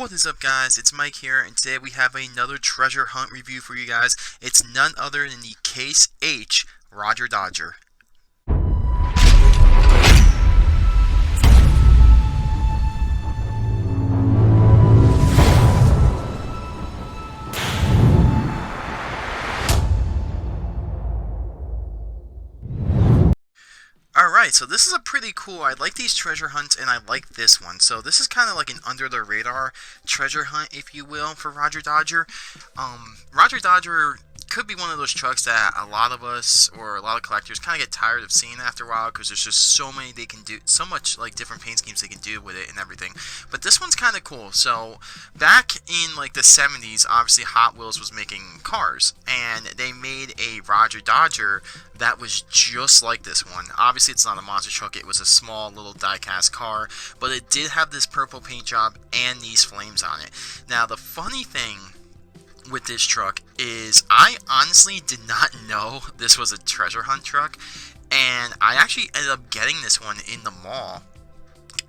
What is up, guys? It's Mike here, and today we have another treasure hunt review for you guys. It's none other than the Case H Rodger Dodger. Alright, so this is a pretty cool, I like these treasure hunts and I like this one. So this is kind of like an under the radar treasure hunt, if you will, for Rodger Dodger. Rodger Dodger could be one of those trucks that a lot of us or a lot of collectors kind of get tired of seeing after a while, because there's just so many they can do, so much like different paint schemes they can do with it and everything. But this one's kind of cool. So back in like the 70s, obviously Hot Wheels was making cars, and they made a Rodger Dodger that was just like this one. Obviously it's not a monster truck, it was a small little die-cast car, but it did have this purple paint job and these flames on it. Now the funny thing with this truck is I honestly did not know this was a treasure hunt truck, and I actually ended up getting this one in the mall.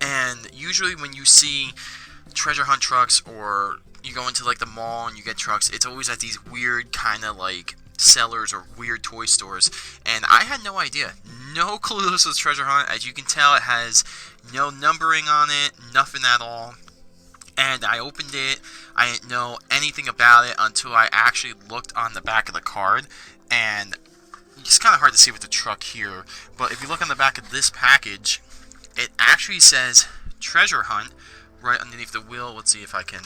And usually when you see treasure hunt trucks, or you go into like the mall and you get trucks, it's always at these weird kind of like sellers or weird toy stores, and I had no idea, no clue this was treasure hunt. As you can tell, it has no numbering on it, nothing at all. And I opened it, I didn't know anything about it until I actually looked on the back of the card, and it's kind of hard to see with the truck here, but if you look on the back of this package, it actually says treasure hunt right underneath the wheel. Let's see if I can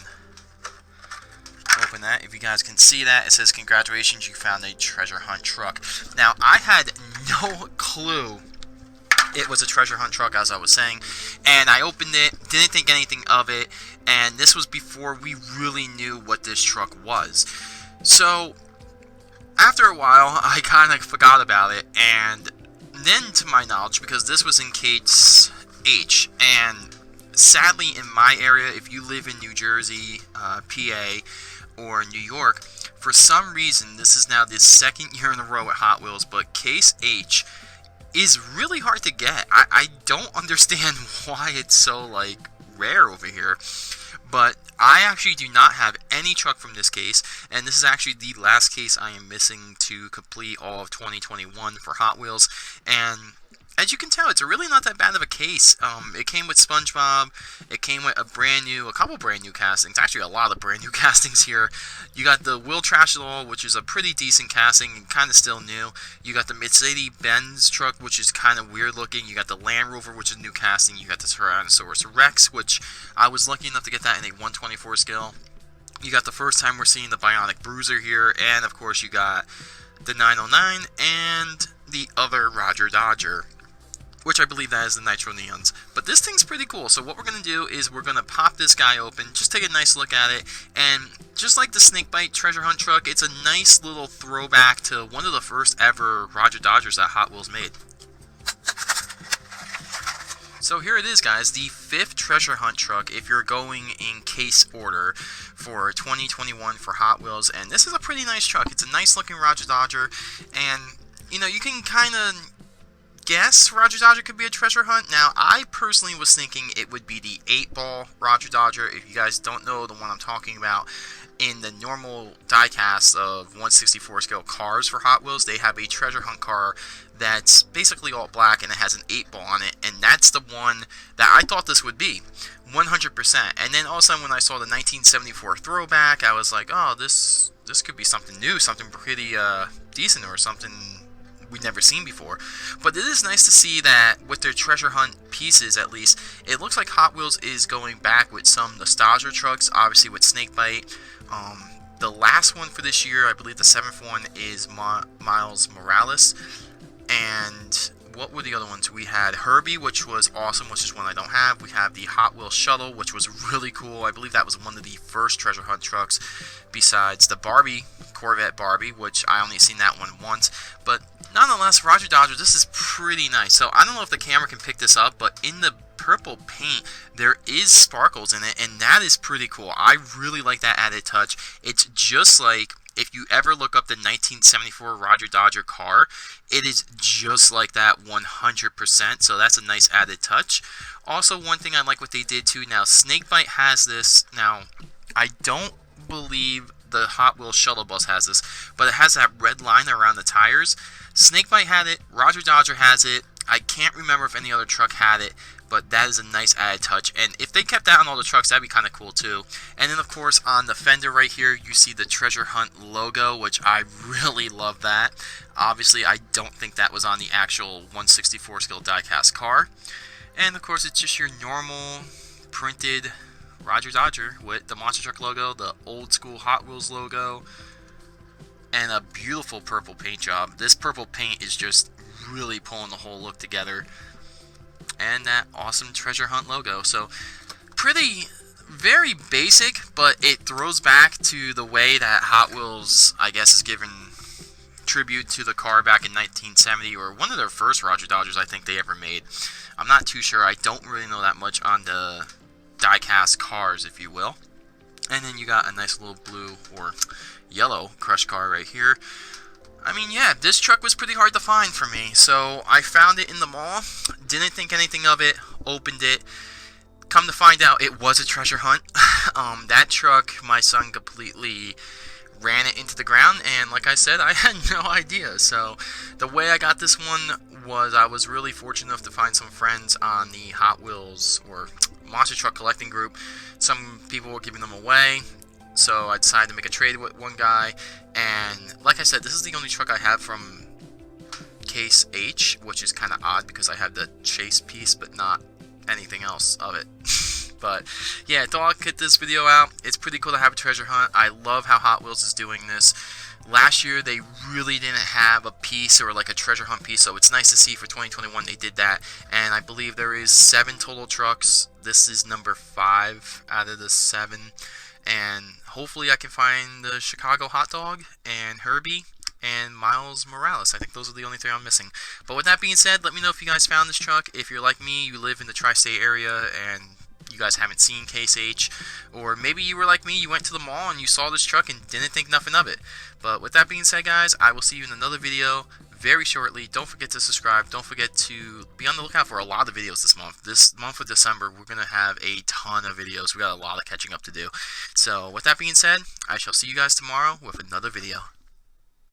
open that. If you guys can see that, it says congratulations, you found a treasure hunt truck. Now I had no clue it was a treasure hunt truck, as I was saying, and I opened it, didn't think anything of it, and this was before we really knew what this truck was. So after a while I kind of forgot about it, and then to my knowledge, because this was in Case H, and sadly in my area, if you live in New Jersey, PA, or New York, for some reason this is now the second year in a row at Hot Wheels, but Case H is really hard to get. I don't understand why it's so like rare over here, but I actually do not have any truck from this case, and this is actually the last case I am missing to complete all of 2021 for Hot Wheels. And as you can tell, it's really not that bad of a case. It came with SpongeBob, it came with a couple brand new castings, actually a lot of brand new castings here. You got the Will Trash It All, which is a pretty decent casting and kind of still new. You got the Mercedes-Benz truck, which is kind of weird looking. You got the Land Rover, which is new casting. You got the Tyrannosaurus Rex, which I was lucky enough to get that in a 124 scale. You got the first time we're seeing the Bionic Bruiser here, and of course you got the 909 and the other Rodger Dodger, which I believe that is the Nitro Neons. But this thing's pretty cool, so what we're going to do is we're going to pop this guy open, just take a nice look at it, and just like the Snakebite treasure hunt truck, it's a nice little throwback to one of the first ever Rodger Dodgers that Hot Wheels made. So here it is, guys, the 5th treasure hunt truck if you're going in case order for 2021 for Hot Wheels, and this is a pretty nice truck. It's a nice looking Rodger Dodger, and you know, you can kind of guess Rodger Dodger could be a treasure hunt. Now, I personally was thinking it would be the 8-ball Rodger Dodger. If you guys don't know the one I'm talking about, in the normal diecast of 1/64 scale cars for Hot Wheels, they have a treasure hunt car that's basically all black and it has an 8-ball on it, and that's the one that I thought this would be 100%. And then all of a sudden when I saw the 1974 Throwback, I was like, oh, this could be something new, something pretty decent, or something we've never seen before. But it is nice to see that with their treasure hunt pieces, at least, it looks like Hot Wheels is going back with some nostalgia trucks, obviously with Snakebite. The last one for this year, I believe the 7th one, is Miles Morales. And what were the other ones? We had Herbie, which was awesome, which is one I don't have. We have the Wheels Shuttle, which was really cool. I believe that was one of the first treasure hunt trucks, besides the Barbie, Corvette Barbie, which I only seen that one once. But nonetheless, Rodger Dodger, this is pretty nice. So I don't know if the camera can pick this up, but in the purple paint, there is sparkles in it, and that is pretty cool. I really like that added touch. It's just like if you ever look up the 1974 Rodger Dodger car, it is just like that 100%, so that's a nice added touch. Also, one thing I like what they did too, now Snakebite has this. Now, I don't believe the Hot Wheels shuttle bus has this, but it has that red line around the tires. Snakebite had it, Rodger Dodger has it. I can't remember if any other truck had it, but that is a nice added touch. And if they kept that on all the trucks, that'd be kind of cool too. And then, of course, on the fender right here, you see the Treasure Hunt logo, which I really love that. Obviously, I don't think that was on the actual 1/64 scale diecast car. And, of course, it's just your normal printed Rodger Dodger with the monster truck logo, the old school Hot Wheels logo, and a beautiful purple paint job. This purple paint is just really pulling the whole look together. And that awesome Treasure Hunt logo. So very basic, but it throws back to the way that Hot Wheels, I guess, is given tribute to the car back in 1970, or one of their first Rodger Dodgers I think they ever made. I'm not too sure. I don't really know that much on the die-cast cars, if you will. And then you got a nice little blue or yellow crush car right here. I mean, yeah, this truck was pretty hard to find for me, so I found it in the mall, didn't think anything of it, opened it. Come to find out, it was a treasure hunt. That truck, my son completely ran it into the ground, and like I said, I had no idea. So the way I got this one was I was really fortunate enough to find some friends on the Hot Wheels or monster truck collecting group. Some people were giving them away, so I decided to make a trade with one guy. And like I said, this is the only truck I have from Case H, which is kind of odd because I have the chase piece but not anything else of it. But yeah, I thought I'd get this video out. It's pretty cool to have a treasure hunt. I love how Hot Wheels is doing this. Last year they really didn't have a piece or like a treasure hunt piece, so it's nice to see for 2021 they did that. And I believe there is 7 total trucks. This is number 5 out of the 7. And hopefully I can find the Chicago hot dog and Herbie and Miles Morales. I think those are the only 3 I'm missing. But with that being said, let me know if you guys found this truck. If you're like me, you live in the tri-state area and you guys haven't seen Case H, or maybe you were like me, you went to the mall and you saw this truck and didn't think nothing of it. But with that being said, guys, I will see you in another video very shortly. Don't forget to subscribe. Don't forget to be on the lookout for a lot of videos this month. This month of December, we're going to have a ton of videos. We got a lot of catching up to do. So with that being said, I shall see you guys tomorrow with another video.